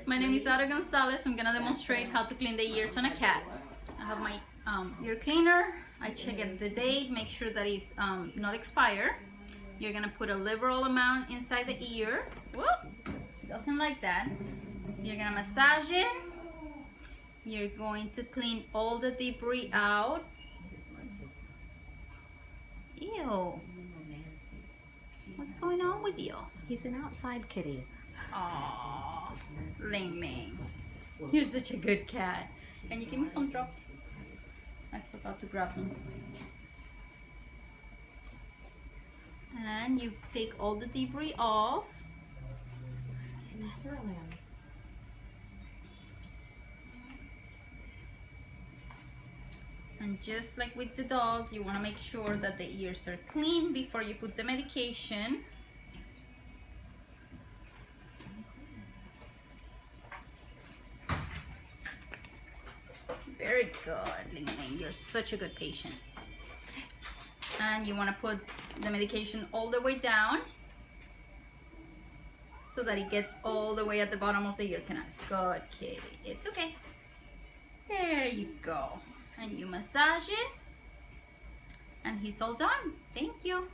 My name is Dara Gonzalez. I'm gonna demonstrate how to clean the ears on a cat. I have my ear cleaner. I check at the date, make sure that it's not expired. You're gonna put a liberal amount inside the ear. Whoop! Doesn't like that. You're gonna massage it. You're going to clean all the debris out. Ew. What's going on with you? He's an outside kitty. Aww, Ling Ling. You're such a good cat. Can you give me some drops? I forgot to grab them. And you take all the debris off. And just like with the dog, you want to make sure that the ears are clean before you put the medication. Very good, Ling Ling. You're such a good patient. And you want to put the medication all the way down so that it gets all the way at the bottom of the ear canal. Good kitty. It's okay. There you go. And you massage it. And he's all done. Thank you.